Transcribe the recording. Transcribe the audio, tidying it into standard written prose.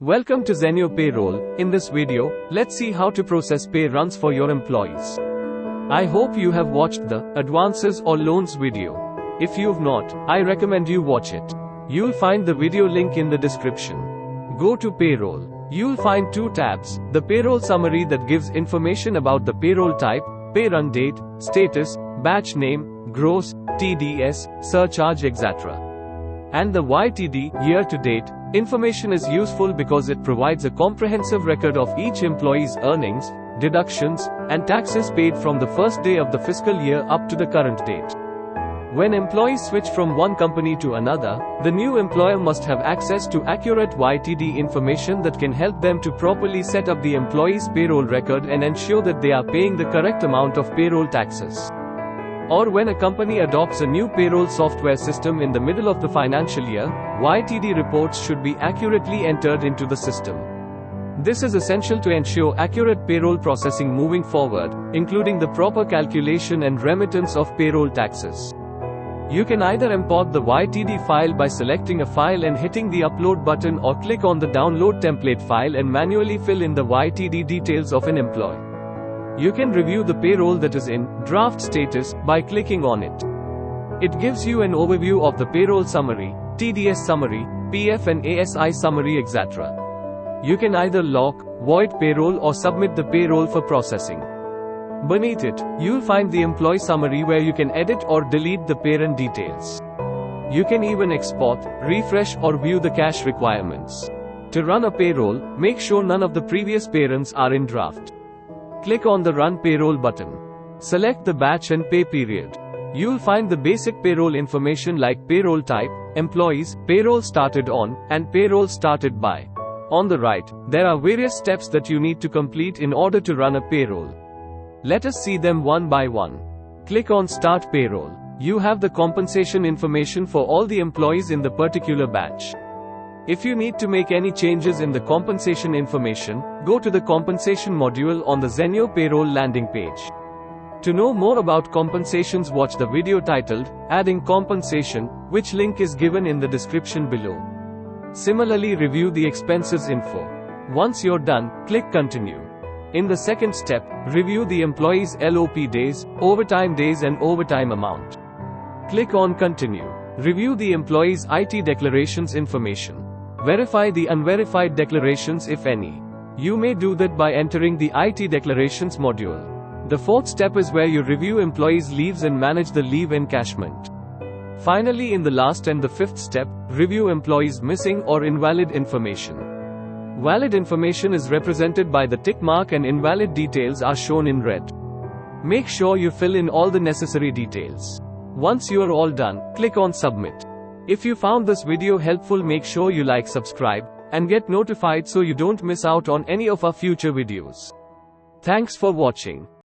Welcome to Zenyo Payroll. In this video, let's see how to process pay runs for your employees. I hope you have watched the advances or loans video. If you've not, I recommend you watch it. You'll find the video link in the description. Go to payroll. You'll find two tabs: the payroll summary that gives information about the payroll type, pay run date, status, batch name, gross, TDS, surcharge, etc. And the YTD, year to date. Information is useful because it provides a comprehensive record of each employee's earnings, deductions, and taxes paid from the first day of the fiscal year up to the current date. When employees switch from one company to another, the new employer must have access to accurate YTD information that can help them to properly set up the employee's payroll record and ensure that they are paying the correct amount of payroll taxes. Or when a company adopts a new payroll software system in the middle of the financial year, YTD reports should be accurately entered into the system. This is essential to ensure accurate payroll processing moving forward, including the proper calculation and remittance of payroll taxes. You can either import the YTD file by selecting a file and hitting the upload button, or click on the download template file and manually fill in the YTD details of an employee. You can review the payroll that is in draft status by clicking on it. It gives you an overview of the payroll summary, TDS summary, PF and ASI summary, etc. You can either lock, void payroll or submit the payroll for processing. Beneath it, you'll find the employee summary where you can edit or delete the pay run details. You can even export, refresh or view the cash requirements. To run a payroll, make sure none of the previous pay runs are in draft. Click on the Run Payroll button. Select the batch and pay period. You'll find the basic payroll information like payroll type, employees, payroll started on, and payroll started by. On the right, there are various steps that you need to complete in order to run a payroll. Let us see them one by one. Click on Start Payroll. You have the compensation information for all the employees in the particular batch. If you need to make any changes in the compensation information, go to the compensation module on the Zenyo Payroll landing page. To know more about compensations, watch the video titled Adding Compensation, which link is given in the description below. Similarly, review the expenses info. Once you're done, click Continue. In the second step, review the employee's LOP days, overtime days and overtime amount. Click on Continue. Review the employee's IT declarations information. Verify the unverified declarations if any. You may do that by entering the IT declarations module. The fourth step is where you review employees' leaves and manage the leave encashment. Finally, in the last and the fifth step, review employees' missing or invalid information. Valid information is represented by the tick mark and invalid details are shown in red. Make sure you fill in all the necessary details. Once you are all done, click on Submit. If you found this video helpful, make sure you like, subscribe, and get notified so you don't miss out on any of our future videos. Thanks for watching.